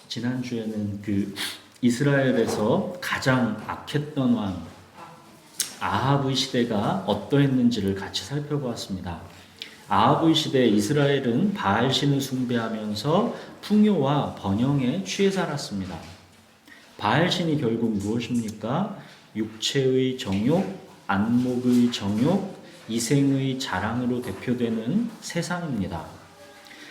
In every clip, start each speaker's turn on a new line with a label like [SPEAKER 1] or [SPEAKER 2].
[SPEAKER 1] 지난주에는 이스라엘에서 가장 악했던 왕 아합의 시대가 어떠했는지를 같이 살펴보았습니다. 아합의 시대 이스라엘은 바알신을 숭배하면서 풍요와 번영에 취해 살았습니다. 바알신이 결국 무엇입니까? 육체의 정욕, 안목의 정욕, 이생의 자랑으로 대표되는 세상입니다.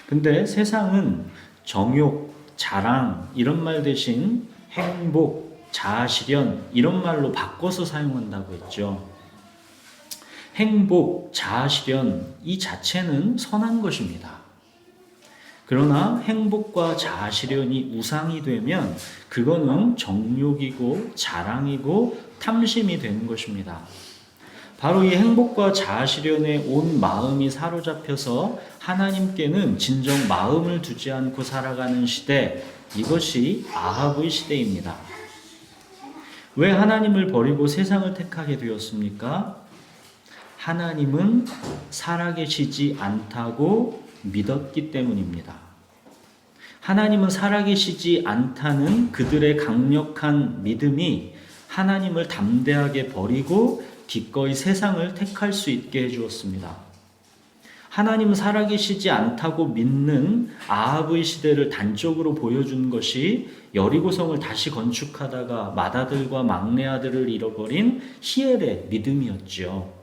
[SPEAKER 1] 근데 세상은 정욕, 자랑 이런 말 대신 행복, 자아실현 이런 말로 바꿔서 사용한다고 했죠. 행복, 자아실현 이 자체는 선한 것입니다. 그러나 행복과 자아실현이 우상이 되면 그거는 정욕이고 자랑이고 탐심이 되는 것입니다. 바로 이 행복과 자아실현에 온 마음이 사로잡혀서 하나님께는 진정 마음을 두지 않고 살아가는 시대, 이것이 아합의 시대입니다. 왜 하나님을 버리고 세상을 택하게 되었습니까? 하나님은 살아계시지 않다고 믿었기 때문입니다. 하나님은 살아계시지 않다는 그들의 강력한 믿음이 하나님을 담대하게 버리고 기꺼이 세상을 택할 수 있게 해주었습니다. 하나님은 살아계시지 않다고 믿는 아합의 시대를 단적으로 보여준 것이 여리고성을 다시 건축하다가 맏아들과 막내 아들을 잃어버린 히엘의 믿음이었죠.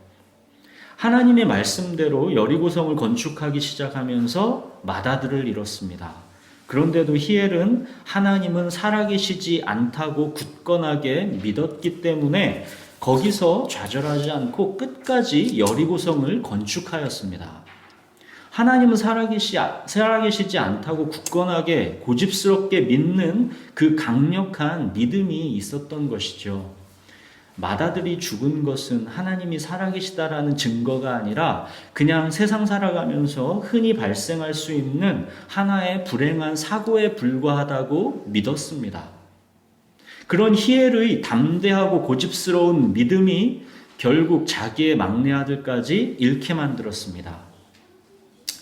[SPEAKER 1] 하나님의 말씀대로 여리고성을 건축하기 시작하면서 맏아들을 잃었습니다. 그런데도 히엘은 하나님은 살아계시지 않다고 굳건하게 믿었기 때문에 거기서 좌절하지 않고 끝까지 여리고성을 건축하였습니다. 하나님은 살아계시지 않다고 굳건하게 고집스럽게 믿는 그 강력한 믿음이 있었던 것이죠. 맏아들이 죽은 것은 하나님이 살아계시다라는 증거가 아니라 그냥 세상 살아가면서 흔히 발생할 수 있는 하나의 불행한 사고에 불과하다고 믿었습니다. 그런 히엘의 담대하고 고집스러운 믿음이 결국 자기의 막내 아들까지 잃게 만들었습니다.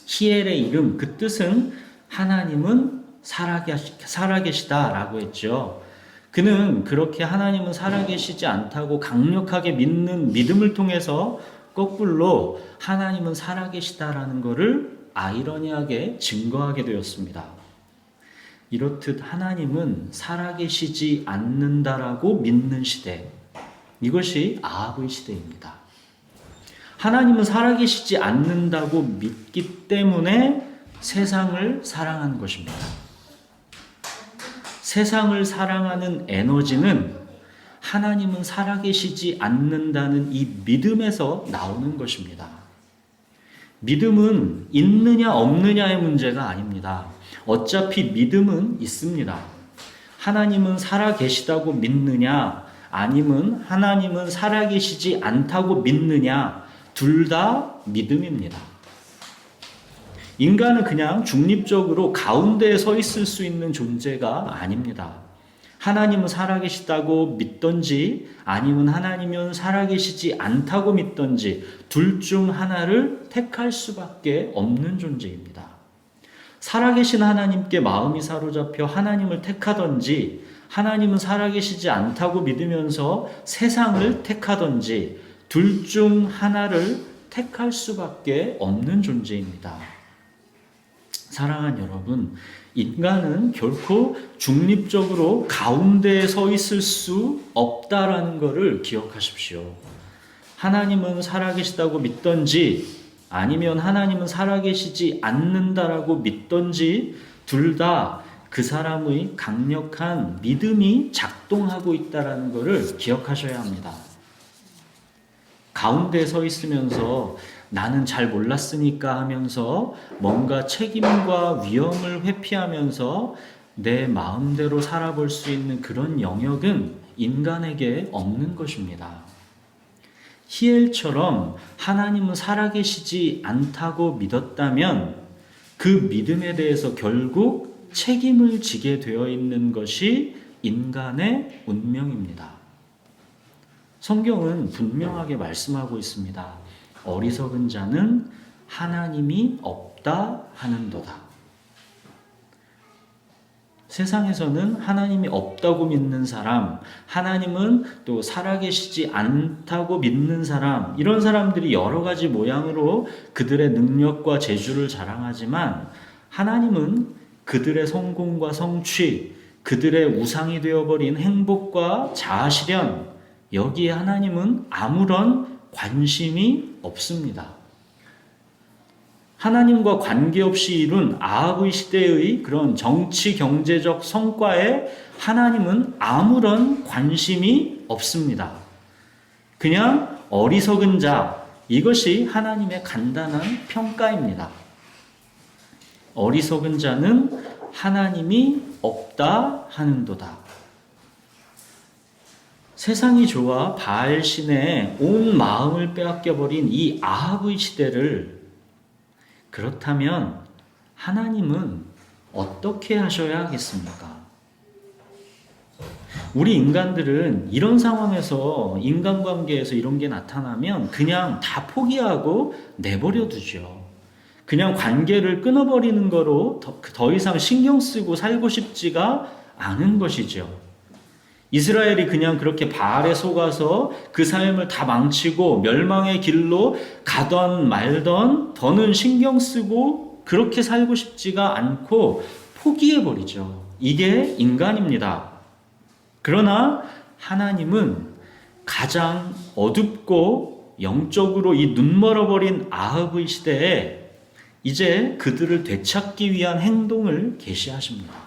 [SPEAKER 1] 히엘의 이름, 그 뜻은 하나님은 살아계시다라고 했죠. 그는 그렇게 하나님은 살아계시지 않다고 강력하게 믿는 믿음을 통해서 거꾸로 하나님은 살아계시다라는 것을 아이러니하게 증거하게 되었습니다. 이렇듯 하나님은 살아계시지 않는다라고 믿는 시대, 이것이 아합의 시대입니다. 하나님은 살아계시지 않는다고 믿기 때문에 세상을 사랑하는 것입니다. 세상을 사랑하는 에너지는 하나님은 살아계시지 않는다는 이 믿음에서 나오는 것입니다. 믿음은 있느냐 없느냐의 문제가 아닙니다. 어차피 믿음은 있습니다. 하나님은 살아계시다고 믿느냐 아니면 하나님은 살아계시지 않다고 믿느냐, 둘 다 믿음입니다. 인간은 그냥 중립적으로 가운데에 서 있을 수 있는 존재가 아닙니다. 하나님은 살아계시다고 믿던지 아니면 하나님은 살아계시지 않다고 믿던지 둘 중 하나를 택할 수밖에 없는 존재입니다. 살아계신 하나님께 마음이 사로잡혀 하나님을 택하던지 하나님은 살아계시지 않다고 믿으면서 세상을 택하던지 둘 중 하나를 택할 수밖에 없는 존재입니다. 사랑하는 여러분, 인간은 결코 중립적으로 가운데에 서 있을 수 없다라는 것을 기억하십시오. 하나님은 살아계시다고 믿던지 아니면 하나님은 살아계시지 않는다라고 믿던지 둘 다 그 사람의 강력한 믿음이 작동하고 있다라는 것을 기억하셔야 합니다. 가운데에 서 있으면서 나는 잘 몰랐으니까 하면서 뭔가 책임과 위험을 회피하면서 내 마음대로 살아볼 수 있는 그런 영역은 인간에게 없는 것입니다. 히엘처럼 하나님은 살아계시지 않다고 믿었다면 그 믿음에 대해서 결국 책임을 지게 되어 있는 것이 인간의 운명입니다. 성경은 분명하게 말씀하고 있습니다. 어리석은 자는 하나님이 없다 하는도다. 세상에서는 하나님이 없다고 믿는 사람, 하나님은 또 살아계시지 않다고 믿는 사람, 이런 사람들이 여러 가지 모양으로 그들의 능력과 재주를 자랑하지만 하나님은 그들의 성공과 성취, 그들의 우상이 되어버린 행복과 자아실현, 여기에 하나님은 아무런 관심이 없습니다. 하나님과 관계없이 이룬 아합의 시대의 그런 정치 경제적 성과에 하나님은 아무런 관심이 없습니다. 그냥 어리석은 자, 이것이 하나님의 간단한 평가입니다. 어리석은 자는 하나님이 없다 하는도다. 세상이 좋아 바알 신에 온 마음을 빼앗겨버린 이 아합의 시대를, 그렇다면 하나님은 어떻게 하셔야 하겠습니까? 우리 인간들은 이런 상황에서, 인간관계에서 이런 게 나타나면 그냥 다 포기하고 내버려 두죠. 그냥 관계를 끊어버리는 거로 더 이상 신경 쓰고 살고 싶지가 않은 것이죠. 이스라엘이 그냥 그렇게 바알에 속아서 그 삶을 다 망치고 멸망의 길로 가던 말던 더는 신경 쓰고 그렇게 살고 싶지가 않고 포기해버리죠. 이게 인간입니다. 그러나 하나님은 가장 어둡고 영적으로 이 눈멀어버린 아합의 시대에 이제 그들을 되찾기 위한 행동을 계시하십니다.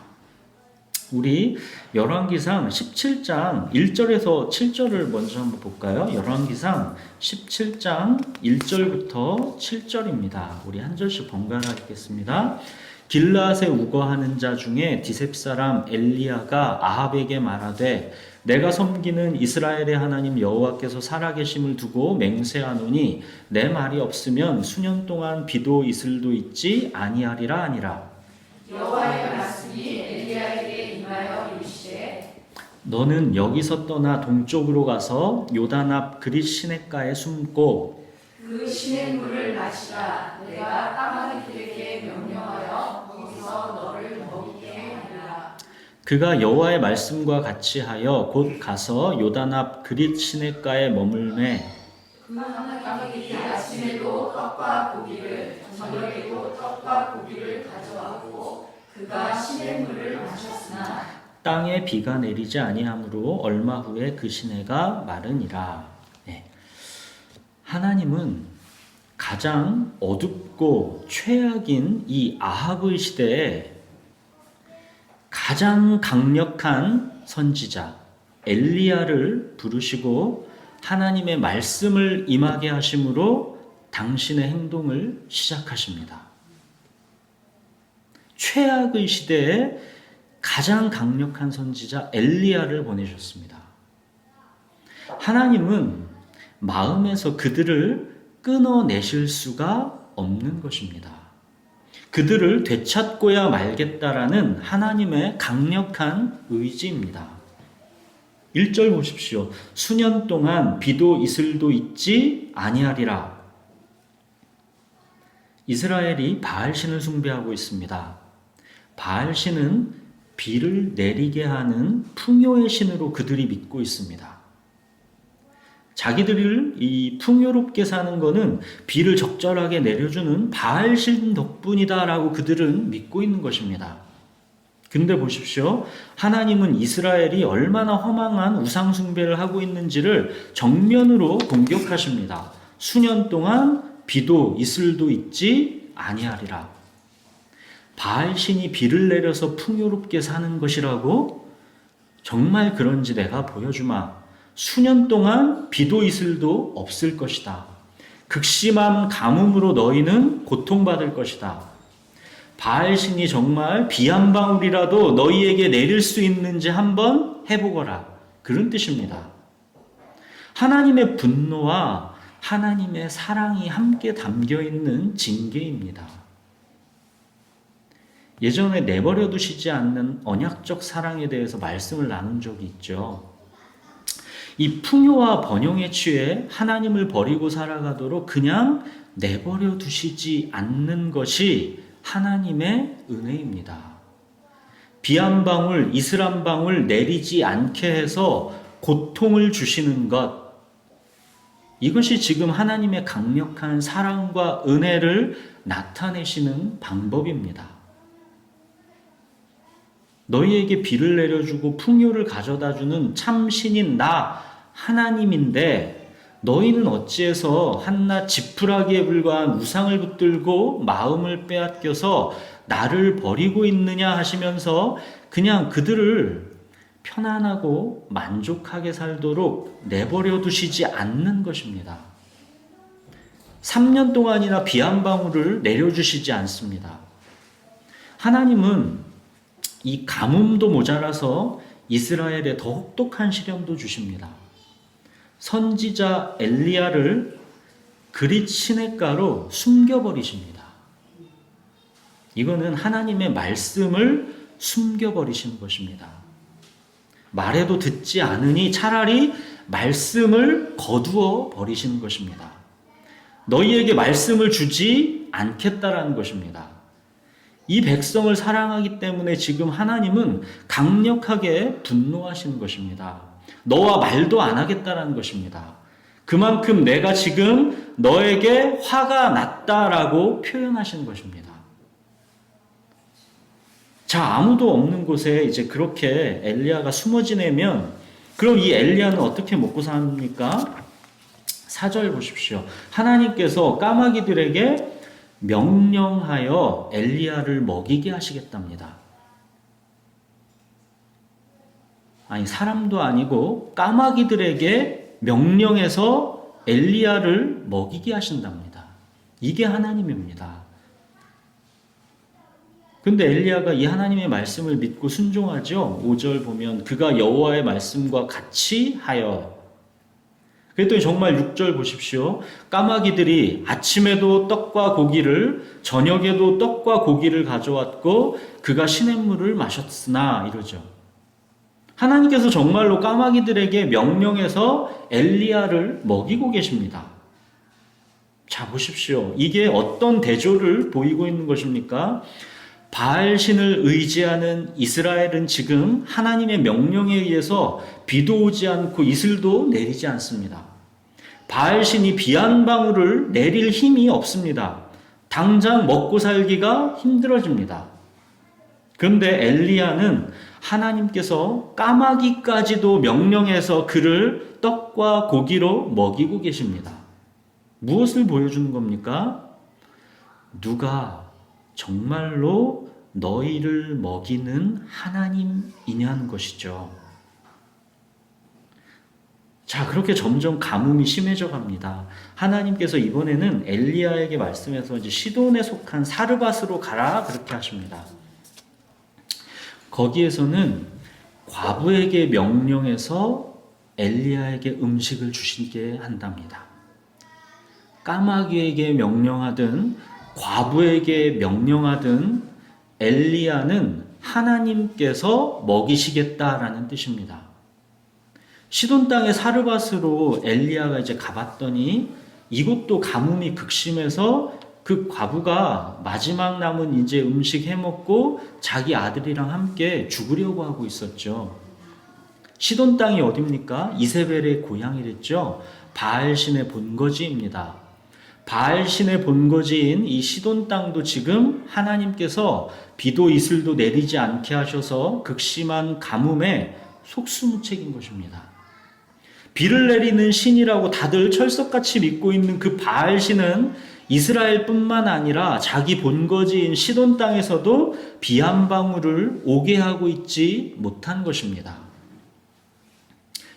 [SPEAKER 1] 우리 열왕기상 17장 1절에서 7절을 먼저 한번 볼까요? 열왕기상 17장 1절부터 7절입니다. 우리 한 절씩 번갈아 읽겠습니다. 길르앗에 우거하는 자 중에 디셉 사람 엘리야가 아합에게 말하되 내가 섬기는 이스라엘의 하나님 여호와께서 살아계심을 두고 맹세하노니 내 말이 없으면 수년 동안 비도 이슬도 있지 아니하리라 하니라.
[SPEAKER 2] 여호와의 말씀이 엘리야에게 임하여 이르시되
[SPEAKER 1] 너는 여기서 떠나 동쪽으로 가서 요단 앞 그릿 시냇가에 숨고
[SPEAKER 2] 그 시냇물을 마시라. 내가 까마귀들에게 명령하여 거기서 너를 먹게 하리라.
[SPEAKER 1] 그가 여호와의 말씀과 같이 하여 곧 가서 요단 앞 그릿 시냇가에 머물매
[SPEAKER 2] 그 까마귀들이 아침에도 떡과 고기를, 저녁에도 떡과 고기를 가져왔고 그가 시냇물을 마셨으나
[SPEAKER 1] 땅에 비가 내리지 아니하므로 얼마 후에 그 시내가 마르니라. 네. 하나님은 가장 어둡고 최악인 이 아합의 시대에 가장 강력한 선지자 엘리야를 부르시고 하나님의 말씀을 임하게 하심으로 당신의 행동을 시작하십니다. 최악의 시대에 가장 강력한 선지자 엘리야를 보내셨습니다. 하나님은 마음에서 그들을 끊어내실 수가 없는 것입니다. 그들을 되찾고야 말겠다라는 하나님의 강력한 의지입니다. 1절 보십시오. 수년 동안 비도 이슬도 있지 아니하리라. 이스라엘이 바알신을 숭배하고 있습니다. 바알신은 비를 내리게 하는 풍요의 신으로 그들이 믿고 있습니다. 자기들을 이 풍요롭게 사는 것은 비를 적절하게 내려주는 바알신 덕분이다라고 그들은 믿고 있는 것입니다. 근데 보십시오. 하나님은 이스라엘이 얼마나 허망한 우상 숭배를 하고 있는지를 정면으로 공격하십니다. 수년 동안 비도 이슬도 있지 아니하리라. 바알신이 비를 내려서 풍요롭게 사는 것이라고? 정말 그런지 내가 보여주마. 수년 동안 비도 이슬도 없을 것이다. 극심한 가뭄으로 너희는 고통받을 것이다. 바알신이 정말 비 한 방울이라도 너희에게 내릴 수 있는지 한번 해보거라. 그런 뜻입니다. 하나님의 분노와 하나님의 사랑이 함께 담겨있는 징계입니다. 예전에 내버려 두시지 않는 언약적 사랑에 대해서 말씀을 나눈 적이 있죠. 이 풍요와 번영에 취해 하나님을 버리고 살아가도록 그냥 내버려 두시지 않는 것이 하나님의 은혜입니다. 비 한 방울, 이슬 한 방울 내리지 않게 해서 고통을 주시는 것, 이것이 지금 하나님의 강력한 사랑과 은혜를 나타내시는 방법입니다. 너희에게 비를 내려주고 풍요를 가져다주는 참 신인 나 하나님인데 너희는 어찌해서 한낱 지푸라기에 불과한 우상을 붙들고 마음을 빼앗겨서 나를 버리고 있느냐 하시면서 그냥 그들을 편안하고 만족하게 살도록 내버려 두시지 않는 것입니다. 3년 동안이나 비 한 방울을 내려주시지 않습니다. 하나님은 이 가뭄도 모자라서 이스라엘에 더 혹독한 시련도 주십니다. 선지자 엘리야를 그릿 시냇가로 숨겨버리십니다. 이거는 하나님의 말씀을 숨겨버리시는 것입니다. 말해도 듣지 않으니 차라리 말씀을 거두어 버리시는 것입니다. 너희에게 말씀을 주지 않겠다라는 것입니다. 이 백성을 사랑하기 때문에 지금 하나님은 강력하게 분노하시는 것입니다. 너와 말도 안 하겠다라는 것입니다. 그만큼 내가 지금 너에게 화가 났다라고 표현하시는 것입니다. 자, 아무도 없는 곳에 이제 그렇게 엘리야가 숨어 지내면 그럼 이 엘리야는 어떻게 먹고 삽니까? 4절 보십시오. 하나님께서 까마귀들에게 명령하여 엘리야를 먹이게 하시겠답니다. 아니, 사람도 아니고 까마귀들에게 명령해서 엘리야를 먹이게 하신답니다. 이게 하나님입니다. 근데 엘리야가 이 하나님의 말씀을 믿고 순종하죠. 5절 보면 그가 여호와의 말씀과 같이 하여, 그랬더니 정말 6절 보십시오. 까마귀들이 아침에도 떡과 고기를, 저녁에도 떡과 고기를 가져왔고 그가 시냇물을 마셨으나, 이러죠. 하나님께서 정말로 까마귀들에게 명령해서 엘리야를 먹이고 계십니다. 자, 보십시오. 이게 어떤 대조를 보이고 있는 것입니까? 바알신을 의지하는 이스라엘은 지금 하나님의 명령에 의해서 비도 오지 않고 이슬도 내리지 않습니다. 바알신이 비 한 방울을 내릴 힘이 없습니다. 당장 먹고 살기가 힘들어집니다. 그런데 엘리야는 하나님께서 까마귀까지도 명령해서 그를 떡과 고기로 먹이고 계십니다. 무엇을 보여주는 겁니까? 누가 정말로 너희를 먹이는 하나님이냐는 것이죠. 자, 그렇게 점점 가뭄이 심해져 갑니다. 하나님께서 이번에는 엘리야에게 말씀해서 이제 시돈에 속한 사르밧으로 가라 그렇게 하십니다. 거기에서는 과부에게 명령해서 엘리야에게 음식을 주시게 한답니다. 까마귀에게 명령하든 과부에게 명령하든 엘리야는 하나님께서 먹이시겠다라는 뜻입니다. 시돈 땅의 사르밧으로 엘리야가 이제 가봤더니 이곳도 가뭄이 극심해서 그 과부가 마지막 남은 이제 음식 해먹고 자기 아들이랑 함께 죽으려고 하고 있었죠. 시돈 땅이 어딥니까? 이세벨의 고향이랬죠. 바알신의 본거지입니다. 바알신의 본거지인 이 시돈 땅도 지금 하나님께서 비도 이슬도 내리지 않게 하셔서 극심한 가뭄에 속수무책인 것입니다. 비를 내리는 신이라고 다들 철석같이 믿고 있는 그 바알신은 이스라엘뿐만 아니라 자기 본거지인 시돈 땅에서도 비 한 방울을 오게 하고 있지 못한 것입니다.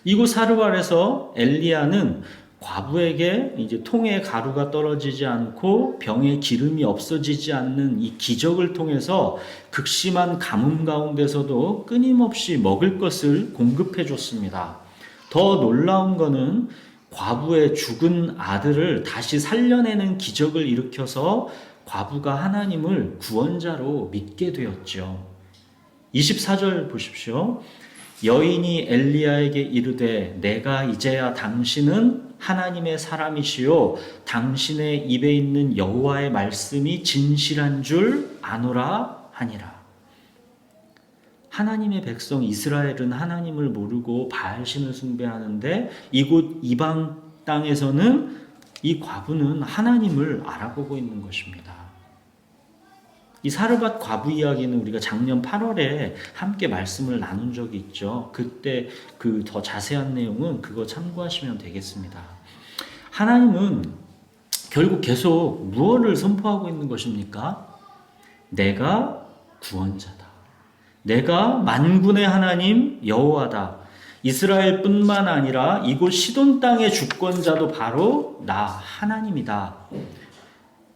[SPEAKER 1] 이곳 사르밧에서 엘리야는 과부에게 이제 통에 가루가 떨어지지 않고 병에 기름이 없어지지 않는 이 기적을 통해서 극심한 가뭄 가운데서도 끊임없이 먹을 것을 공급해 줬습니다. 더 놀라운 것은 과부의 죽은 아들을 다시 살려내는 기적을 일으켜서 과부가 하나님을 구원자로 믿게 되었죠. 24절 보십시오. 여인이 엘리야에게 이르되 내가 이제야 당신은 하나님의 사람이시요 당신의 입에 있는 여호와의 말씀이 진실한 줄 아노라 하니라. 하나님의 백성 이스라엘은 하나님을 모르고 바알신을 숭배하는데 이곳 이방 땅에서는 이 과부는 하나님을 알아보고 있는 것입니다. 이 사르밧 과부 이야기는 우리가 작년 8월에 함께 말씀을 나눈 적이 있죠. 그때 그 더 자세한 내용은 그거 참고하시면 되겠습니다. 하나님은 결국 계속 무엇을 선포하고 있는 것입니까? 내가 구원자다. 내가 만군의 하나님 여호와다. 이스라엘뿐만 아니라 이곳 시돈 땅의 주권자도 바로 나 하나님이다.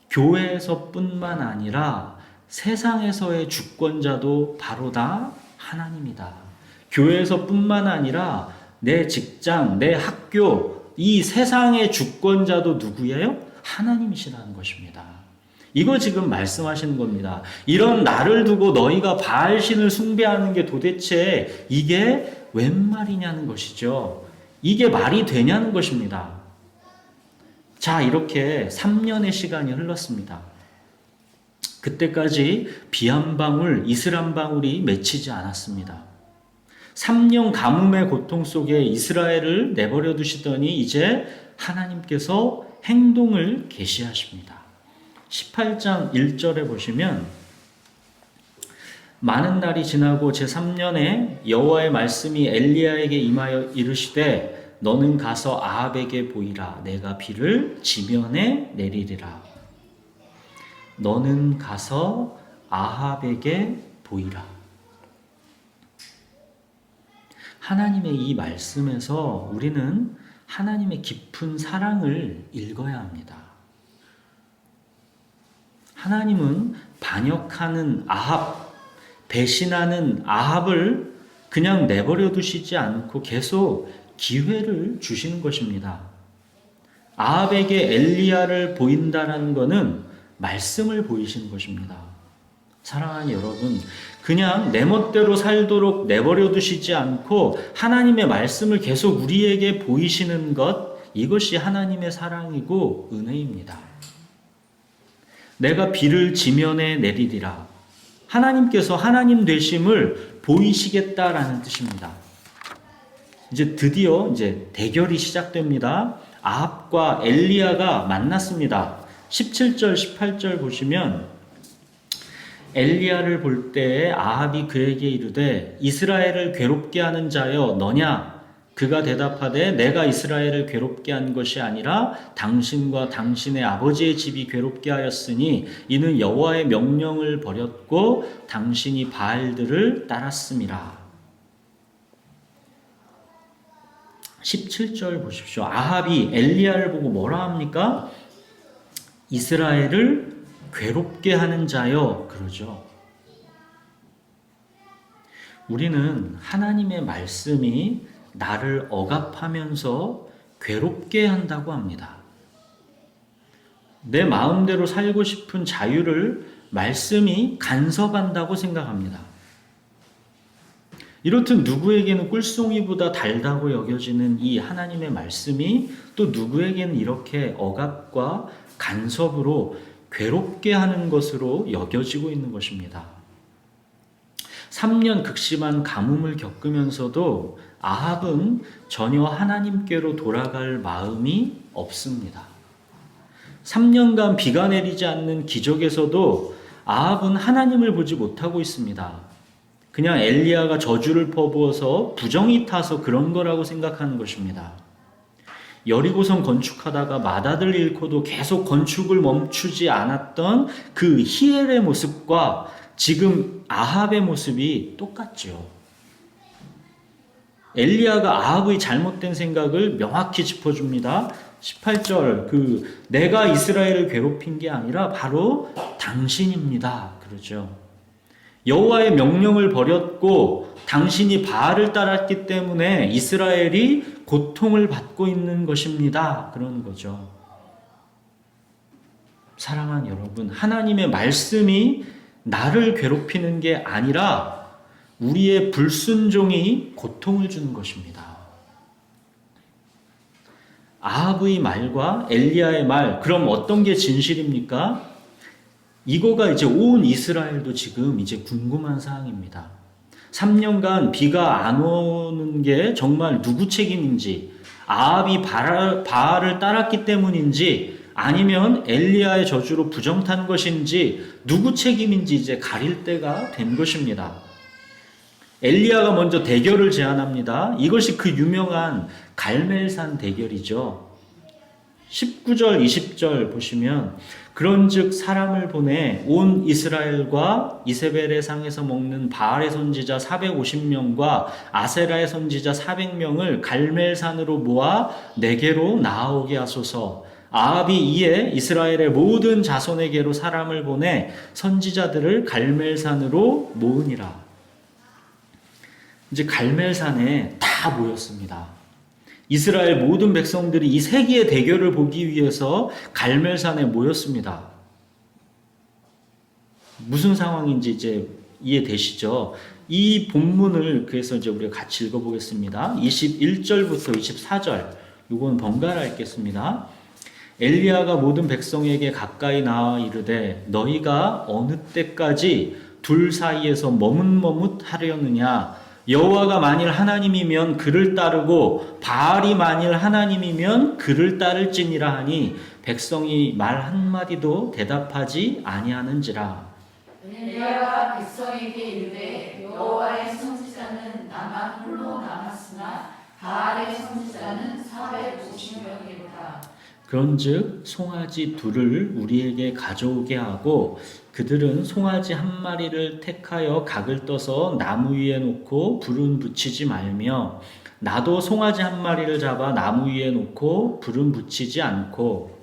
[SPEAKER 1] 교회에서뿐만 아니라 세상에서의 주권자도 바로 나 하나님이다. 교회에서뿐만 아니라 내 직장, 내 학교, 이 세상의 주권자도 누구예요? 하나님이시라는 것입니다. 이거 지금 말씀하시는 겁니다. 이런 나를 두고 너희가 바알신을 숭배하는 게 도대체 이게 웬 말이냐는 것이죠. 이게 말이 되냐는 것입니다. 자, 이렇게 3년의 시간이 흘렀습니다. 그때까지 비 한 방울, 이슬 한 방울이 맺히지 않았습니다. 3년 가뭄의 고통 속에 이스라엘을 내버려 두시더니 이제 하나님께서 행동을 계시하십니다. 18장 1절에 보시면 많은 날이 지나고 제3년에 여호와의 말씀이 엘리야에게 임하여 이르시되 너는 가서 아합에게 보이라. 내가 비를 지면에 내리리라. 너는 가서 아합에게 보이라. 하나님의 이 말씀에서 우리는 하나님의 깊은 사랑을 읽어야 합니다. 하나님은 반역하는 아합, 배신하는 아합을 그냥 내버려 두시지 않고 계속 기회를 주시는 것입니다. 아합에게 엘리야를 보인다는 것은 말씀을 보이시는 것입니다. 사랑하는 여러분, 그냥 내 멋대로 살도록 내버려 두시지 않고 하나님의 말씀을 계속 우리에게 보이시는 것, 이것이 하나님의 사랑이고 은혜입니다. 내가 비를 지면에 내리리라. 하나님께서 하나님 되심을 보이시겠다라는 뜻입니다. 이제 드디어 대결이 시작됩니다. 아합과 엘리야가 만났습니다. 17절, 18절 보시면 엘리야를 볼 때에 아합이 그에게 이르되 이스라엘을 괴롭게 하는 자여 너냐? 그가 대답하되 내가 이스라엘을 괴롭게 한 것이 아니라 당신과 당신의 아버지의 집이 괴롭게 하였으니 이는 여호와의 명령을 버렸고 당신이 바알들을 따랐음이라. 17절 보십시오. 아합이 엘리야를 보고 뭐라 합니까? 이스라엘을 괴롭게 하는 자여 그러죠. 우리는 하나님의 말씀이 나를 억압하면서 괴롭게 한다고 합니다. 내 마음대로 살고 싶은 자유를 말씀이 간섭한다고 생각합니다. 이렇듯 누구에게는 꿀송이보다 달다고 여겨지는 이 하나님의 말씀이 또 누구에게는 이렇게 억압과 간섭으로 괴롭게 하는 것으로 여겨지고 있는 것입니다. 3년 극심한 가뭄을 겪으면서도 아합은 전혀 하나님께로 돌아갈 마음이 없습니다. 3년간 비가 내리지 않는 기적에서도 아합은 하나님을 보지 못하고 있습니다. 그냥 엘리야가 저주를 퍼부어서 부정이 타서 그런 거라고 생각하는 것입니다. 여리고성 건축하다가 맏아들 잃고도 계속 건축을 멈추지 않았던 그 히엘의 모습과 지금 아합의 모습이 똑같죠. 엘리야가 아합의 잘못된 생각을 명확히 짚어줍니다. 18절 내가 이스라엘을 괴롭힌 게 아니라 바로 당신입니다. 그러죠. 여호와의 명령을 버렸고 당신이 바알을 따랐기 때문에 이스라엘이 고통을 받고 있는 것입니다. 그런 거죠. 사랑하는 여러분, 하나님의 말씀이 나를 괴롭히는 게 아니라 우리의 불순종이 고통을 주는 것입니다. 아합의 말과 엘리야의 말, 그럼 어떤 게 진실입니까? 이거가 이제 온 이스라엘도 지금 이제 궁금한 사항입니다. 3년간 비가 안 오는 게 정말 누구 책임인지, 아합이 바알을 따랐기 때문인지, 아니면 엘리야의 저주로 부정탄 것인지, 누구 책임인지 이제 가릴 때가 된 것입니다. 엘리야가 먼저 대결을 제안합니다. 이것이 그 유명한 갈멜산 대결이죠. 19절, 20절 보시면 그런즉 사람을 보내 온 이스라엘과 이세벨의 상에서 먹는 바알의 선지자 450명과 아세라의 선지자 400명을 갈멜산으로 모아 내게로 나아오게 하소서. 아합이 이에 이스라엘의 모든 자손에게로 사람을 보내 선지자들을 갈멜산으로 모으니라. 이제 갈멜산에 다 모였습니다. 이스라엘 모든 백성들이 이 세계의 대결을 보기 위해서 갈멜산에 모였습니다. 무슨 상황인지 이제 이해되시죠? 이 본문을 그래서 이제 우리가 같이 읽어보겠습니다. 21절부터 24절, 이건 번갈아 읽겠습니다. 엘리야가 모든 백성에게 가까이 나와 이르되 너희가 어느 때까지 둘 사이에서 머뭇머뭇하려느냐? 여호와가 만일 하나님이면 그를 따르고 바알이 만일 하나님이면 그를 따를지니라 하니 백성이 말 한마디도 대답하지 아니하는지라.
[SPEAKER 2] 엘리야가 백성에게 이르되 여호와의 선지자는 나만 홀로 남았으나 바알의 선지자는 450명이로다.
[SPEAKER 1] 그런즉 송아지 둘을 우리에게 가져오게 하고 그들은 송아지 한 마리를 택하여 각을 떠서 나무 위에 놓고 불은 붙이지 말며 나도 송아지 한 마리를 잡아 나무 위에 놓고 불은 붙이지 않고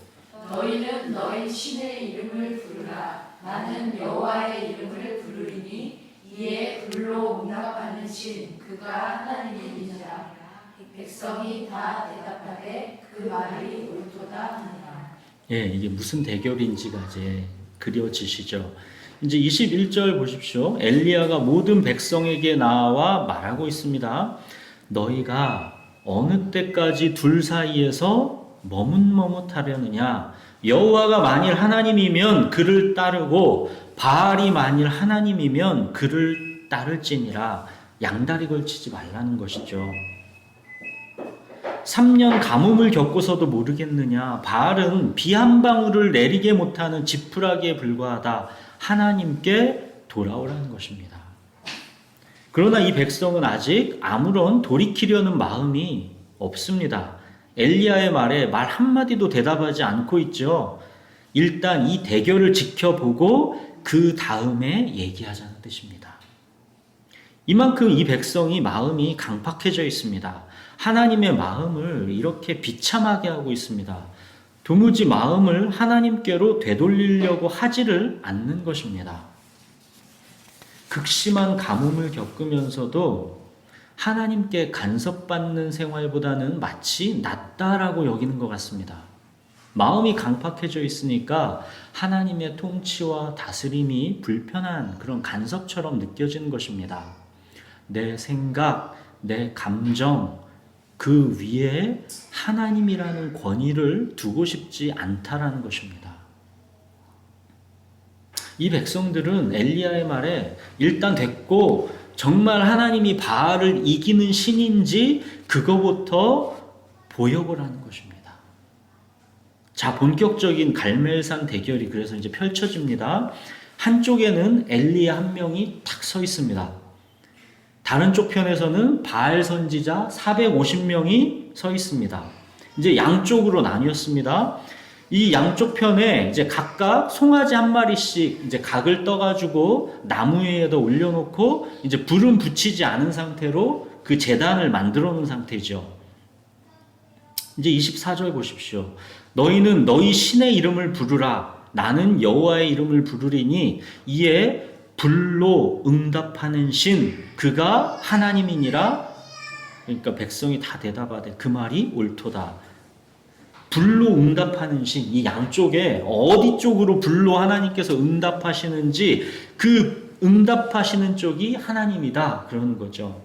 [SPEAKER 2] 너희는 너희 신의 이름을 부르라. 나는 여호와의 이름을 부르리니 이에 불로 응답하는 신 그가 하나님이니라. 백성이 다 대답하되 그 말이 옳도다 하니라.
[SPEAKER 1] 예, 이게 무슨 대결인지가 이제 그려지시죠. 이제 21절 보십시오. 엘리야가 모든 백성에게 나와 말하고 있습니다. 너희가 어느 때까지 둘 사이에서 머뭇머뭇하려느냐? 여호와가 만일 하나님이면 그를 따르고 바알이 만일 하나님이면 그를 따를지니라. 양다리 걸치지 말라는 것이죠. 3년 가뭄을 겪고서도 모르겠느냐? 바알은 비 한 방울을 내리게 못하는 지푸라기에 불과하다. 하나님께 돌아오라는 것입니다. 그러나 이 백성은 아직 아무런 돌이키려는 마음이 없습니다. 엘리야의 말에 말 한마디도 대답하지 않고 있죠. 일단 이 대결을 지켜보고 그 다음에 얘기하자는 뜻입니다. 이만큼 이 백성이 마음이 강팍해져 있습니다. 하나님의 마음을 이렇게 비참하게 하고 있습니다. 도무지 마음을 하나님께로 되돌리려고 하지를 않는 것입니다. 극심한 가뭄을 겪으면서도 하나님께 간섭받는 생활보다는 마치 낫다라고 여기는 것 같습니다. 마음이 강팍해져 있으니까 하나님의 통치와 다스림이 불편한 그런 간섭처럼 느껴지는 것입니다. 내 생각, 내 감정, 그 위에 하나님이라는 권위를 두고 싶지 않다라는 것입니다. 이 백성들은 엘리야의 말에 일단 됐고 정말 하나님이 바알을 이기는 신인지 그거부터 보여보라는 것입니다. 자, 본격적인 갈멜산 대결이 그래서 이제 펼쳐집니다. 한쪽에는 엘리야 한 명이 탁 서 있습니다. 다른 쪽 편에서는 바알 선지자 450명이 서 있습니다. 이제 양쪽으로 나뉘었습니다. 이 양쪽 편에 이제 각각 송아지 한 마리씩 이제 각을 떠가지고 나무 위에다 올려놓고 이제 불은 붙이지 않은 상태로 그 제단을 만들어 놓은 상태죠. 이제 24절 보십시오. 너희는 너희 신의 이름을 부르라. 나는 여호와의 이름을 부르리니 이에 불로 응답하는 신 그가 하나님이니라. 그러니까 백성이 다 대답하되 그 말이 옳도다. 불로 응답하는 신, 이 양쪽에 어디 쪽으로 불로 하나님께서 응답하시는지 그 응답하시는 쪽이 하나님이다 그러는 거죠.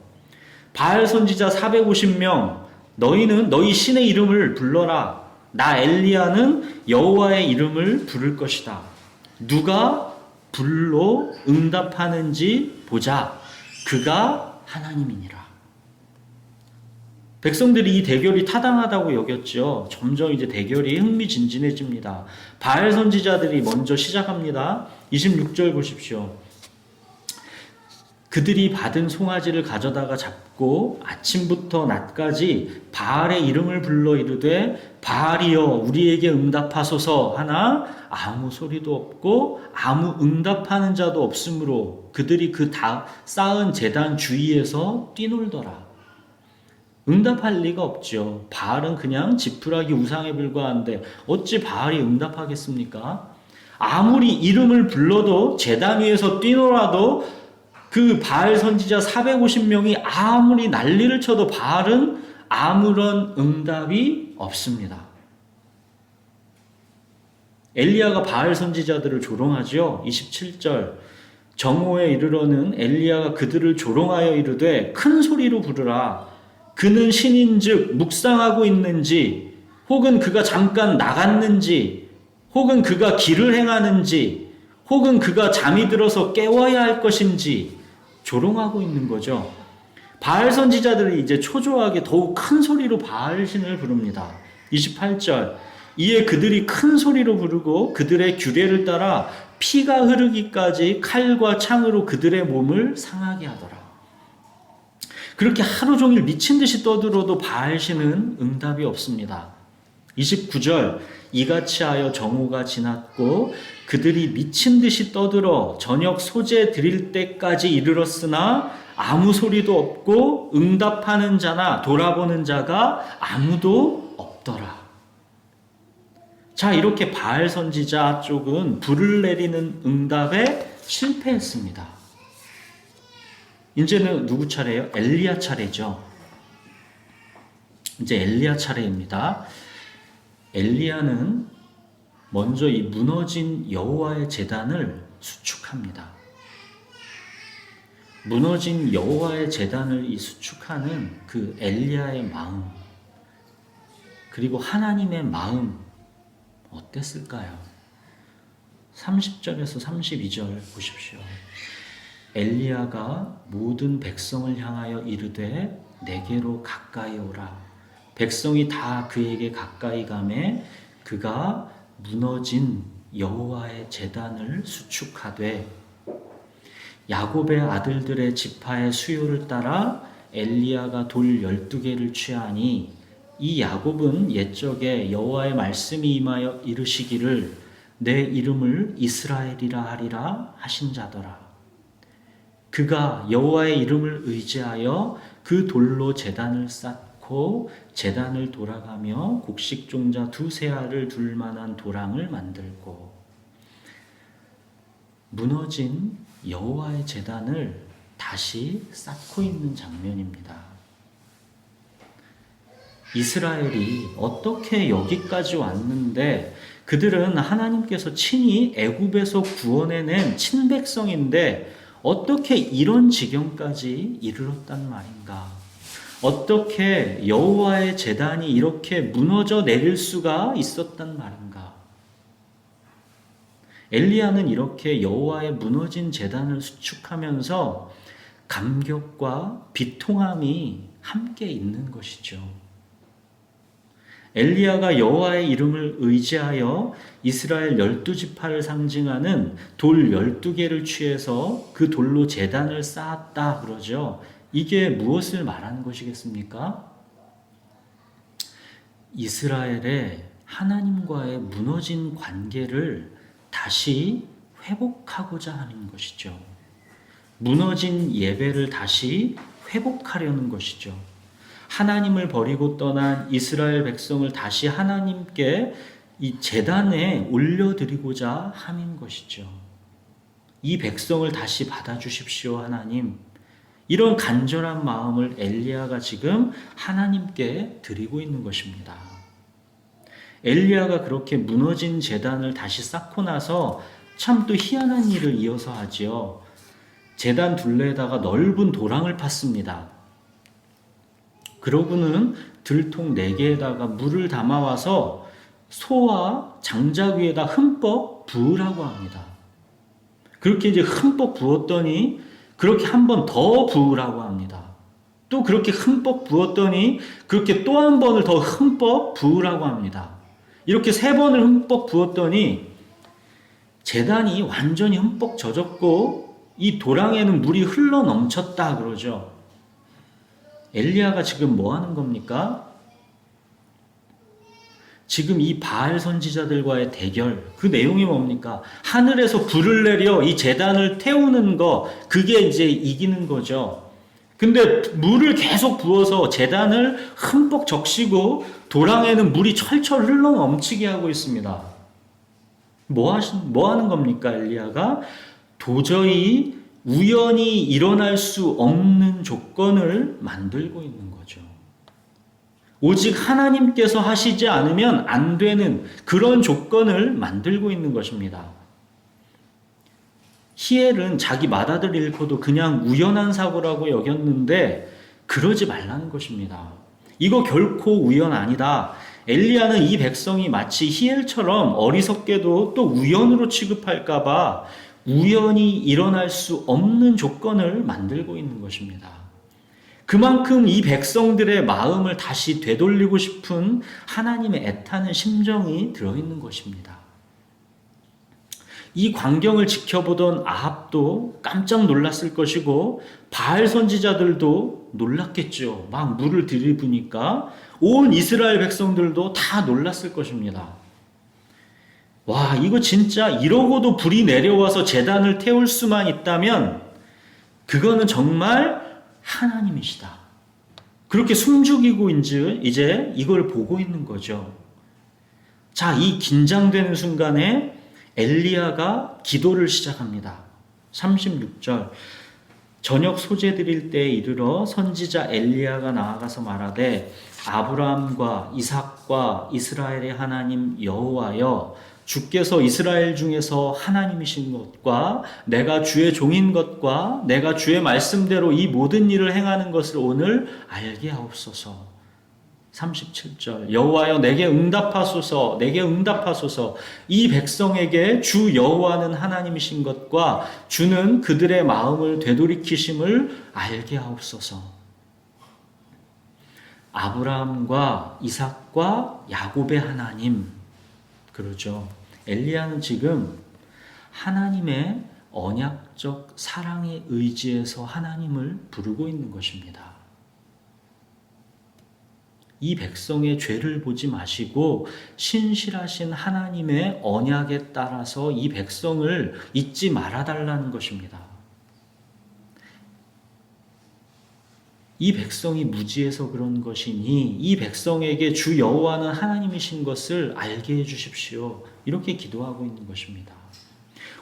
[SPEAKER 1] 바알 선지자 450명 너희는 너희 신의 이름을 불러라. 나 엘리야는 여호와의 이름을 부를 것이다. 누가 불로 응답하는지 보자. 그가 하나님이니라. 백성들이 이 대결이 타당하다고 여겼죠. 점점 이제 대결이 흥미진진해집니다. 바알 선지자들이 먼저 시작합니다. 26절 보십시오. 그들이 받은 송아지를 가져다가 잡고 아침부터 낮까지 바알의 이름을 불러 이르되 바알이여 우리에게 응답하소서 하나 아무 소리도 없고 아무 응답하는 자도 없으므로 그들이 그 다 쌓은 제단 주위에서 뛰놀더라. 응답할 리가 없죠. 바알은 그냥 지푸라기 우상에 불과한데 어찌 바알이 응답하겠습니까? 아무리 이름을 불러도 제단 위에서 뛰놀아도 그 바알 선지자 450명이 아무리 난리를 쳐도 바알은 아무런 응답이 없습니다. 엘리야가 바알 선지자들을 조롱하죠. 27절 정오에 이르러는 엘리야가 그들을 조롱하여 이르되 큰 소리로 부르라. 그는 신인즉 묵상하고 있는지 혹은 그가 잠깐 나갔는지 혹은 그가 길을 행하는지 혹은 그가 잠이 들어서 깨워야 할 것인지 조롱하고 있는 거죠. 바알 선지자들이 이제 초조하게 더욱 큰 소리로 바알 신을 부릅니다. 28절 이에 그들이 큰 소리로 부르고 그들의 규례를 따라 피가 흐르기까지 칼과 창으로 그들의 몸을 상하게 하더라. 그렇게 하루 종일 미친 듯이 떠들어도 바알 신은 응답이 없습니다. 29절 이같이 하여 정오가 지났고 그들이 미친 듯이 떠들어 저녁 소재 드릴 때까지 이르렀으나 아무 소리도 없고 응답하는 자나 돌아보는 자가 아무도 없더라. 자, 이렇게 바알 선지자 쪽은 불을 내리는 응답에 실패했습니다. 이제는 누구 차례예요? 엘리야 차례죠. 이제 엘리야 차례입니다. 엘리야는 먼저 이 무너진 여호와의 제단을 수축합니다. 무너진 여호와의 제단을 이 수축하는 그 엘리야의 마음, 그리고 하나님의 마음 어땠을까요? 30절에서 32절 보십시오. 엘리야가 모든 백성을 향하여 이르되 내게로 가까이 오라. 백성이 다 그에게 가까이 가매 그가 무너진 여호와의 제단을 수축하되 야곱의 아들들의 지파의 수요를 따라 엘리야가 돌 12개를 취하니 이 야곱은 옛적에 여호와의 말씀이 임하여 이르시기를 내 이름을 이스라엘이라 하리라 하신 자더라. 그가 여호와의 이름을 의지하여 그 돌로 제단을 쌓고 제단을 돌아가며 곡식종자 2-3 알을 둘 만한 도랑을 만들고 무너진 여호와의 제단을 다시 쌓고 있는 장면입니다. 이스라엘이 어떻게 여기까지 왔는데 그들은 하나님께서 친히 애굽에서 구원해낸 친백성인데 어떻게 이런 지경까지 이르렀단 말인가? 어떻게 여호와의 제단이 이렇게 무너져 내릴 수가 있었단 말인가? 엘리야는 이렇게 여호와의 무너진 제단을 수축하면서 감격과 비통함이 함께 있는 것이죠. 엘리야가 여호와의 이름을 의지하여 이스라엘 12지파를 상징하는 돌 12개를 취해서 그 돌로 제단을 쌓았다 그러죠. 이게 무엇을 말하는 것이겠습니까? 이스라엘의 하나님과의 무너진 관계를 다시 회복하고자 하는 것이죠. 무너진 예배를 다시 회복하려는 것이죠. 하나님을 버리고 떠난 이스라엘 백성을 다시 하나님께 이 제단에 올려드리고자 하는 것이죠. 이 백성을 다시 받아주십시오, 하나님. 이런 간절한 마음을 엘리야가 지금 하나님께 드리고 있는 것입니다. 엘리야가 그렇게 무너진 제단을 다시 쌓고 나서 참 또 희한한 일을 이어서 하지요. 제단 둘레에다가 넓은 도랑을 팠습니다. 그러고는 들통 4개에다가 물을 담아와서 소와 장작 위에다 흠뻑 부으라고 합니다. 그렇게 이제 흠뻑 부었더니 그렇게 한 번 더 부으라고 합니다. 또 그렇게 흠뻑 부었더니 그렇게 또 한 번을 더 흠뻑 부으라고 합니다. 이렇게 3번을 흠뻑 부었더니 제단이 완전히 흠뻑 젖었고 이 도랑에는 물이 흘러 넘쳤다 그러죠. 엘리야가 지금 뭐 하는 겁니까? 지금 이 바알 선지자들과의 대결, 그 내용이 뭡니까? 하늘에서 불을 내려 이 제단을 태우는 거, 그게 이제 이기는 거죠. 근데 물을 계속 부어서 제단을 흠뻑 적시고 도랑에는 물이 철철 흘러 넘치게 하고 있습니다. 뭐 하는 겁니까, 엘리야가? 도저히 우연히 일어날 수 없는 조건을 만들고 있는 거죠. 오직 하나님께서 하시지 않으면 안 되는 그런 조건을 만들고 있는 것입니다. 히엘은 자기 맏아들 잃고도 그냥 우연한 사고라고 여겼는데 그러지 말라는 것입니다. 이거 결코 우연 아니다. 엘리야는 이 백성이 마치 히엘처럼 어리석게도 또 우연으로 취급할까봐 우연히 일어날 수 없는 조건을 만들고 있는 것입니다. 그만큼 이 백성들의 마음을 다시 되돌리고 싶은 하나님의 애타는 심정이 들어있는 것입니다. 이 광경을 지켜보던 아합도 깜짝 놀랐을 것이고 바알 선지자들도 놀랐겠죠. 막 물을 들이부니까 온 이스라엘 백성들도 다 놀랐을 것입니다. 와, 이거 진짜 이러고도 불이 내려와서 제단을 태울 수만 있다면 그거는 정말 하나님이시다. 그렇게 숨죽이고 이제 이걸 보고 있는 거죠. 자, 이 긴장되는 순간에 엘리야가 기도를 시작합니다. 36절. 저녁 소재 드릴 때에 이르러 선지자 엘리야가 나아가서 말하되 아브라함과 이삭과 이스라엘의 하나님 여호와여, 주께서 이스라엘 중에서 하나님이신 것과 내가 주의 종인 것과 내가 주의 말씀대로 이 모든 일을 행하는 것을 오늘 알게 하옵소서. 37절. 여호와여 내게 응답하소서, 내게 응답하소서. 이 백성에게 주 여호와는 하나님이신 것과 주는 그들의 마음을 되돌이키심을 알게 하옵소서. 아브라함과 이삭과 야곱의 하나님, 그러죠. 엘리야는 지금 하나님의 언약적 사랑의 의지에서 하나님을 부르고 있는 것입니다. 이 백성의 죄를 보지 마시고 신실하신 하나님의 언약에 따라서 이 백성을 잊지 말아달라는 것입니다. 이 백성이 무지해서 그런 것이니 이 백성에게 주 여호와는 하나님이신 것을 알게 해주십시오. 이렇게 기도하고 있는 것입니다.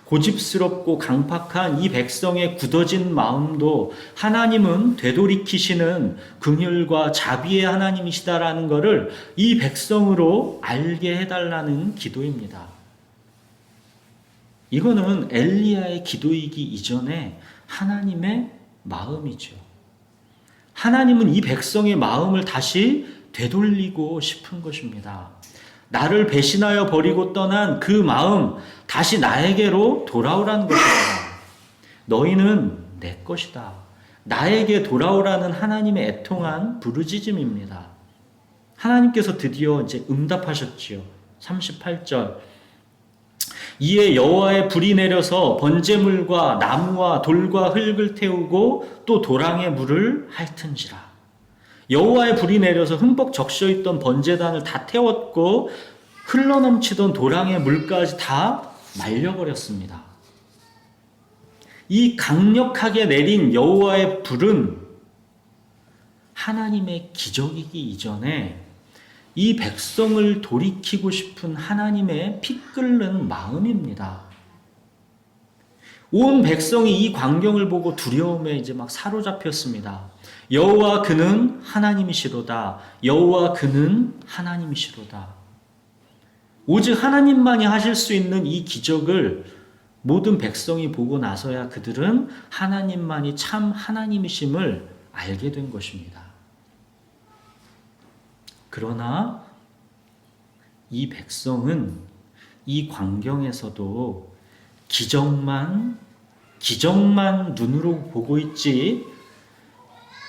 [SPEAKER 1] 고집스럽고 강팍한 이 백성의 굳어진 마음도 하나님은 되돌이키시는 긍휼과 자비의 하나님이시다라는 것을 이 백성으로 알게 해달라는 기도입니다. 이거는 엘리야의 기도이기 이전에 하나님의 마음이죠. 하나님은 이 백성의 마음을 다시 되돌리고 싶은 것입니다. 나를 배신하여 버리고 떠난 그 마음 다시 나에게로 돌아오라는 것입니다. 너희는 내 것이다. 나에게 돌아오라는 하나님의 애통한 부르짖음입니다. 하나님께서 드디어 이제 응답하셨지요. 38절. 이에 여호와의 불이 내려서 번제물과 나무와 돌과 흙을 태우고 또 도랑의 물을 핥은지라. 여호와의 불이 내려서 흠뻑 적셔있던 번제단을 다 태웠고 흘러넘치던 도랑의 물까지 다 말려버렸습니다. 이 강력하게 내린 여호와의 불은 하나님의 기적이기 이전에 이 백성을 돌이키고 싶은 하나님의 피 끓는 마음입니다. 온 백성이 이 광경을 보고 두려움에 이제 막 사로잡혔습니다. 여호와 그는 하나님이시로다. 여호와 그는 하나님이시로다. 오직 하나님만이 하실 수 있는 이 기적을 모든 백성이 보고 나서야 그들은 하나님만이 참 하나님이심을 알게 된 것입니다. 그러나 이 백성은 이 광경에서도 기적만 기적만 눈으로 보고 있지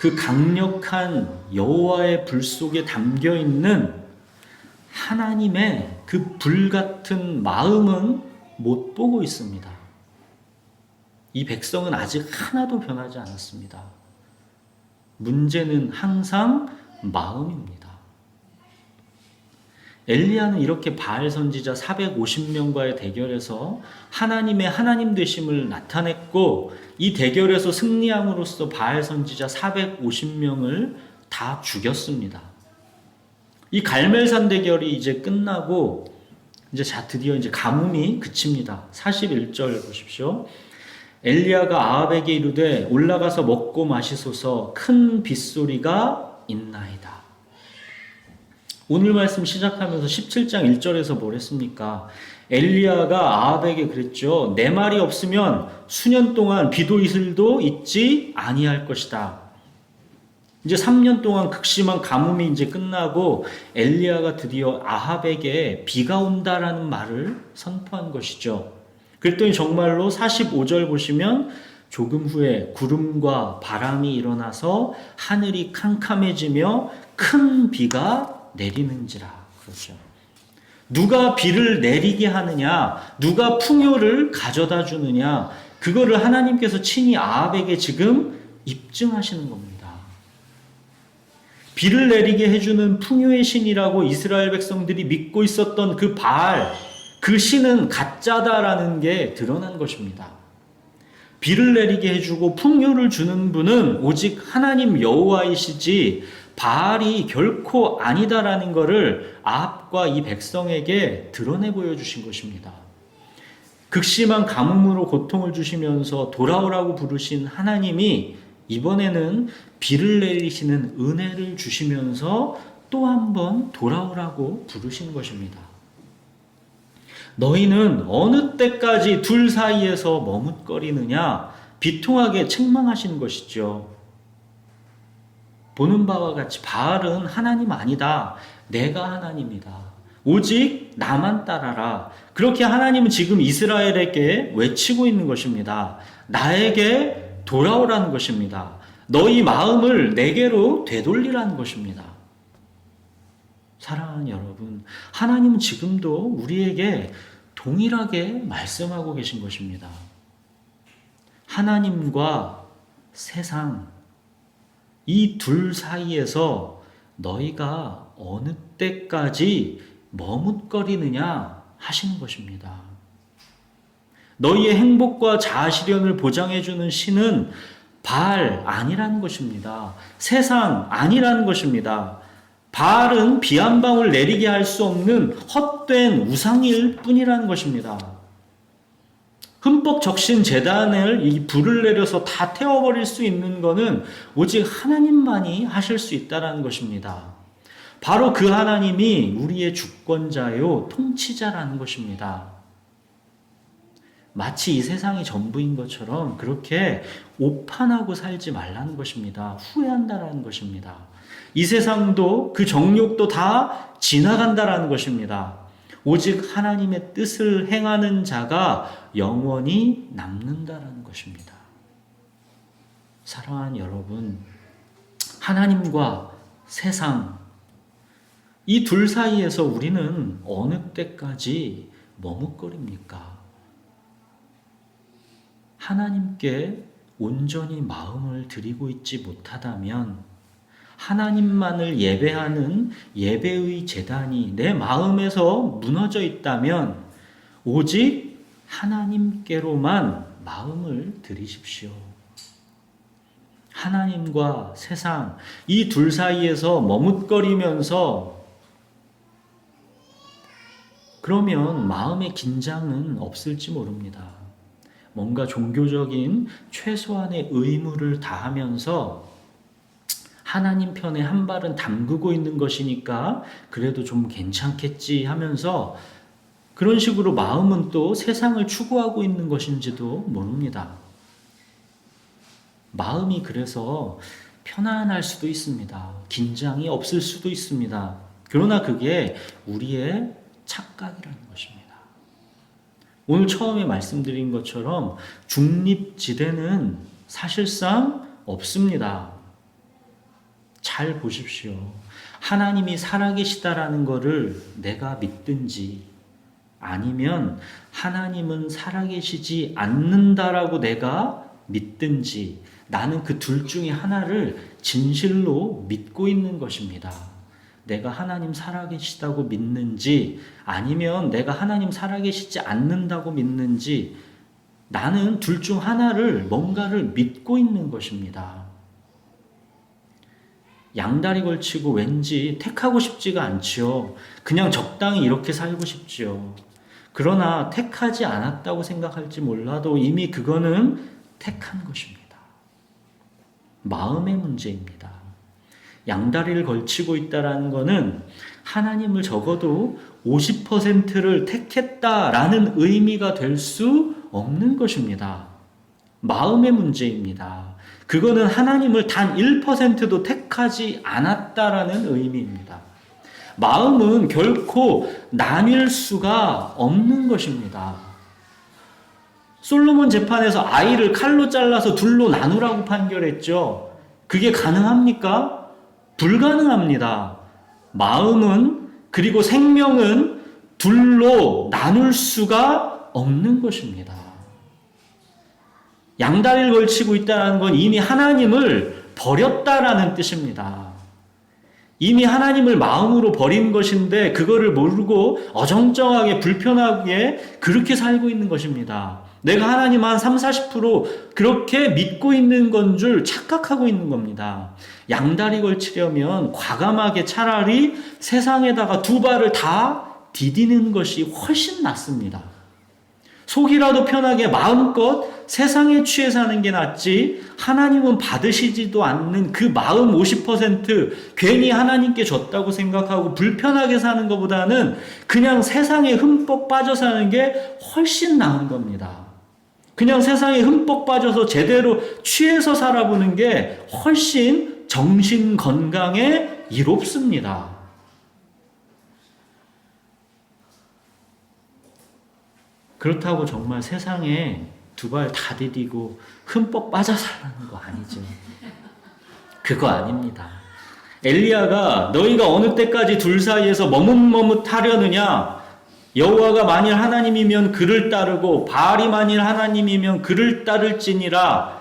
[SPEAKER 1] 그 강력한 여호와의 불 속에 담겨 있는 하나님의 그 불같은 마음은 못 보고 있습니다. 이 백성은 아직 하나도 변하지 않았습니다. 문제는 항상 마음입니다. 엘리야는 이렇게 바알 선지자 450명과의 대결에서 하나님의 하나님 되심을 나타냈고 이 대결에서 승리함으로써 바알 선지자 450명을 다 죽였습니다. 이 갈멜산 대결이 이제 끝나고 드디어 가뭄이 그칩니다. 41절 보십시오. 엘리야가 아합에게 이르되 올라가서 먹고 마시소서 큰 빗소리가 있나이다. 오늘 말씀 시작하면서 17장 1절에서 뭘 했습니까? 엘리야가 아합에게 그랬죠. 내 말이 없으면 수년 동안 비도 이슬도 있지 아니할 것이다. 이제 3년 동안 극심한 가뭄이 이제 끝나고 엘리야가 드디어 아합에게 비가 온다라는 말을 선포한 것이죠. 그랬더니 정말로 45절 보시면 조금 후에 구름과 바람이 일어나서 하늘이 캄캄해지며 큰 비가 내리는지라. 그렇죠. 누가 비를 내리게 하느냐, 누가 풍요를 가져다 주느냐, 그거를 하나님께서 친히 아합에게 지금 입증하시는 겁니다. 비를 내리게 해주는 풍요의 신이라고 이스라엘 백성들이 믿고 있었던 그 바알, 그 신은 가짜다라는 게 드러난 것입니다. 비를 내리게 해주고 풍요를 주는 분은 오직 하나님 여호와이시지 바알이 결코 아니다라는 것을 아합과 이 백성에게 드러내 보여주신 것입니다. 극심한 가뭄으로 고통을 주시면서 돌아오라고 부르신 하나님이 이번에는 비를 내리시는 은혜를 주시면서 또 한 번 돌아오라고 부르신 것입니다. 너희는 어느 때까지 둘 사이에서 머뭇거리느냐 비통하게 책망하시는 것이죠. 보는 바와 같이 바알은 하나님 아니다. 내가 하나님이다. 오직 나만 따라라. 그렇게 하나님은 지금 이스라엘에게 외치고 있는 것입니다. 나에게 돌아오라는 것입니다. 너희 마음을 내게로 되돌리라는 것입니다. 사랑하는 여러분, 하나님은 지금도 우리에게 동일하게 말씀하고 계신 것입니다. 하나님과 세상, 이 둘 사이에서 너희가 어느 때까지 머뭇거리느냐 하시는 것입니다. 너희의 행복과 자아실현을 보장해주는 신은 바알 아니라는 것입니다. 세상 아니라는 것입니다. 바알은 비 한 방울 내리게 할 수 없는 헛된 우상일 뿐이라는 것입니다. 흠뻑 적신 제단을 이 불을 내려서 다 태워버릴 수 있는 것은 오직 하나님만이 하실 수 있다는 것입니다. 바로 그 하나님이 우리의 주권자요 통치자라는 것입니다. 마치 이 세상이 전부인 것처럼 그렇게 오판하고 살지 말라는 것입니다. 후회한다라는 것입니다. 이 세상도 그 정욕도 다 지나간다라는 것입니다. 오직 하나님의 뜻을 행하는 자가 영원히 남는다라는 것입니다. 사랑하는 여러분, 하나님과 세상, 이 둘 사이에서 우리는 어느 때까지 머뭇거립니까? 하나님께 온전히 마음을 드리고 있지 못하다면 하나님만을 예배하는 예배의 제단이 내 마음에서 무너져 있다면 오직 하나님께로만 마음을 드리십시오. 하나님과 세상, 이 둘 사이에서 머뭇거리면서 그러면 마음의 긴장은 없을지 모릅니다. 뭔가 종교적인 최소한의 의무를 다하면서 하나님 편에 한 발은 담그고 있는 것이니까 그래도 좀 괜찮겠지 하면서 그런 식으로 마음은 또 세상을 추구하고 있는 것인지도 모릅니다. 마음이 그래서 편안할 수도 있습니다. 긴장이 없을 수도 있습니다. 그러나 그게 우리의 착각이라는 것입니다. 오늘 처음에 말씀드린 것처럼 중립지대는 사실상 없습니다. 잘 보십시오. 하나님이 살아계시다라는 것을 내가 믿든지 아니면 하나님은 살아계시지 않는다라고 내가 믿든지 나는 그 둘 중에 하나를 진실로 믿고 있는 것입니다. 내가 하나님 살아계시다고 믿는지 아니면 내가 하나님 살아계시지 않는다고 믿는지 나는 둘 중 하나를 뭔가를 믿고 있는 것입니다. 양다리 걸치고 왠지 택하고 싶지가 않지요. 그냥 적당히 이렇게 살고 싶지요. 그러나 택하지 않았다고 생각할지 몰라도 이미 그거는 택한 것입니다. 마음의 문제입니다. 양다리를 걸치고 있다라는 것은 하나님을 적어도 50%를 택했다라는 의미가 될 수 없는 것입니다. 마음의 문제입니다. 그거는 하나님을 단 1%도 택하지 않았다라는 의미입니다. 마음은 결코 나뉠 수가 없는 것입니다. 솔로몬 재판에서 아이를 칼로 잘라서 둘로 나누라고 판결했죠. 그게 가능합니까? 불가능합니다. 마음은 그리고 생명은 둘로 나눌 수가 없는 것입니다. 양다리를 걸치고 있다는 건 이미 하나님을 버렸다라는 뜻입니다. 이미 하나님을 마음으로 버린 것인데 그거를 모르고 어정쩡하게 불편하게 그렇게 살고 있는 것입니다. 내가 하나님 한 30-40% 그렇게 믿고 있는 건 줄 착각하고 있는 겁니다. 양다리 걸치려면 과감하게 차라리 세상에다가 두 발을 다 디디는 것이 훨씬 낫습니다. 속이라도 편하게 마음껏 세상에 취해 사는 게 낫지 하나님은 받으시지도 않는 그 마음 50% 괜히 하나님께 줬다고 생각하고 불편하게 사는 것보다는 그냥 세상에 흠뻑 빠져 사는 게 훨씬 나은 겁니다. 그냥 세상에 흠뻑 빠져서 제대로 취해서 살아보는 게 훨씬 정신 건강에 이롭습니다. 그렇다고 정말 세상에 두 발 다 디디고 흠뻑 빠져 살라는 거 아니죠. 그거 아닙니다. 엘리야가 너희가 어느 때까지 둘 사이에서 머뭇머뭇하려느냐? 여호와가 만일 하나님이면 그를 따르고 바알이 만일 하나님이면 그를 따를지니라.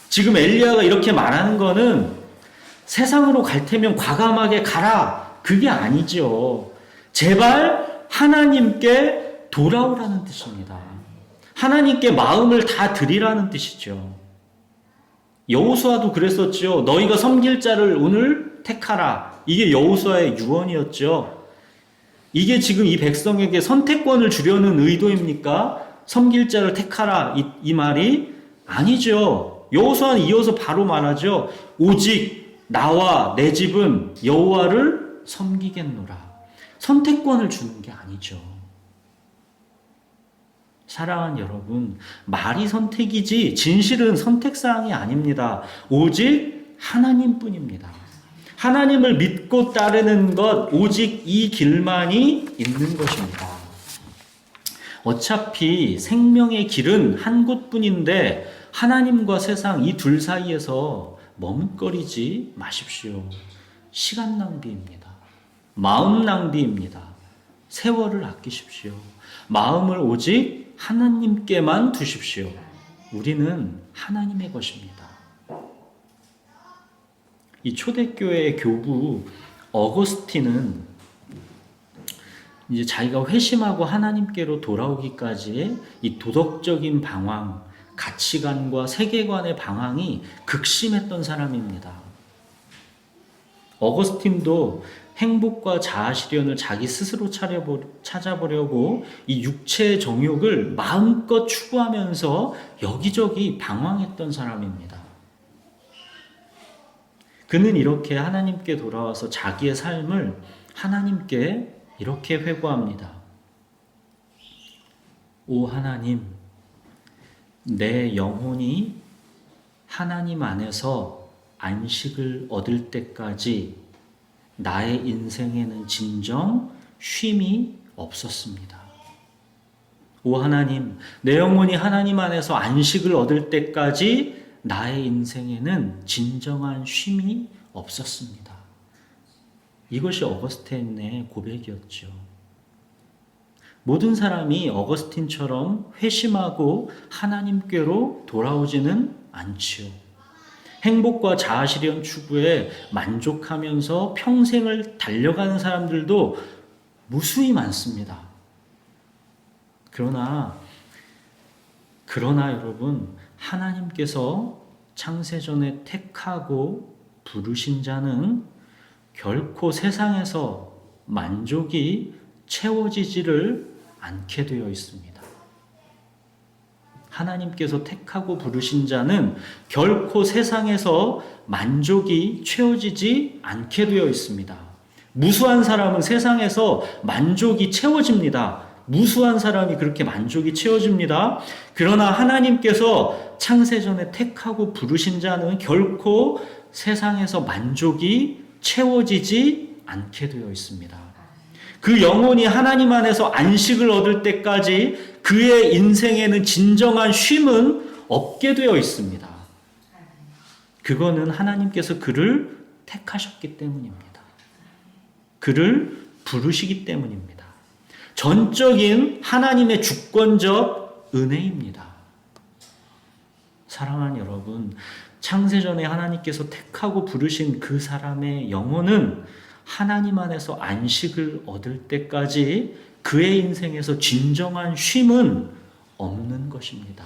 [SPEAKER 1] 지금 엘리야가 이렇게 말하는 거는 세상으로 갈 테면 과감하게 가라. 그게 아니죠. 제발 하나님께 돌아오라는 뜻입니다. 하나님께 마음을 다 드리라는 뜻이죠. 여호수아도 그랬었죠. 너희가 섬길 자를 오늘 택하라. 이게 여호수아의 유언이었죠. 이게 지금 이 백성에게 선택권을 주려는 의도입니까? 섬길 자를 택하라 이 말이 아니죠. 여호수아는 이어서 바로 말하죠. 오직 나와 내 집은 여호와를 섬기겠노라. 선택권을 주는 게 아니죠. 사랑하는 여러분, 말이 선택이지 진실은 선택사항이 아닙니다. 오직 하나님뿐입니다. 하나님을 믿고 따르는 것, 오직 이 길만이 있는 것입니다. 어차피 생명의 길은 한 곳뿐인데 하나님과 세상 이 둘 사이에서 머뭇거리지 마십시오. 시간 낭비입니다. 마음 낭비입니다. 세월을 아끼십시오. 마음을 오직 하나님께만 두십시오. 우리는 하나님의 것입니다. 이 초대교회의 교부 어거스틴은 이제 자기가 회심하고 하나님께로 돌아오기까지의 이 도덕적인 방황, 가치관과 세계관의 방황이 극심했던 사람입니다. 어거스틴도 행복과 자아실현을 자기 스스로 찾아보려고 이 육체의 정욕을 마음껏 추구하면서 여기저기 방황했던 사람입니다. 그는 이렇게 하나님께 돌아와서 자기의 삶을 하나님께 이렇게 회고합니다. 오 하나님, 내 영혼이 하나님 안에서 안식을 얻을 때까지 나의 인생에는 진정 쉼이 없었습니다. 오 하나님, 내 영혼이 하나님 안에서 안식을 얻을 때까지 나의 인생에는 진정한 쉼이 없었습니다. 이것이 어거스틴의 고백이었죠. 모든 사람이 어거스틴처럼 회심하고 하나님께로 돌아오지는 않지요. 행복과 자아실현 추구에 만족하면서 평생을 달려가는 사람들도 무수히 많습니다. 그러나 여러분, 하나님께서 창세전에 택하고 부르신 자는 결코 세상에서 만족이 채워지지를 않게 되어 있습니다. 하나님께서 택하고 부르신 자는 결코 세상에서 만족이 채워지지 않게 되어 있습니다. 무수한 사람은 세상에서 만족이 채워집니다. 무수한 사람이 그렇게 만족이 채워집니다. 그러나 하나님께서 창세전에 택하고 부르신 자는 결코 세상에서 만족이 채워지지 않게 되어 있습니다. 그 영혼이 하나님 안에서 안식을 얻을 때까지 그의 인생에는 진정한 쉼은 없게 되어 있습니다. 그거는 하나님께서 그를 택하셨기 때문입니다. 그를 부르시기 때문입니다. 전적인 하나님의 주권적 은혜입니다. 사랑하는 여러분, 창세전에 하나님께서 택하고 부르신 그 사람의 영혼은 하나님 안에서 안식을 얻을 때까지 그의 인생에서 진정한 쉼은 없는 것입니다.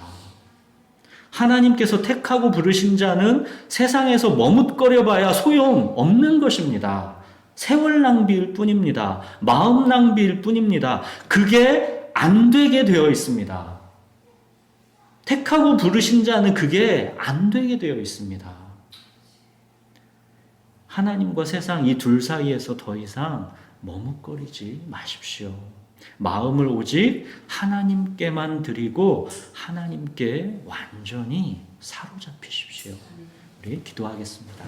[SPEAKER 1] 하나님께서 택하고 부르신 자는 세상에서 머뭇거려 봐야 소용없는 것입니다. 세월 낭비일 뿐입니다. 마음 낭비일 뿐입니다. 그게 안 되게 되어 있습니다. 택하고 부르신 자는 그게 안 되게 되어 있습니다. 하나님과 세상 이 둘 사이에서 더 이상 머뭇거리지 마십시오. 마음을 오직 하나님께만 드리고 하나님께 완전히 사로잡히십시오. 우리 기도하겠습니다.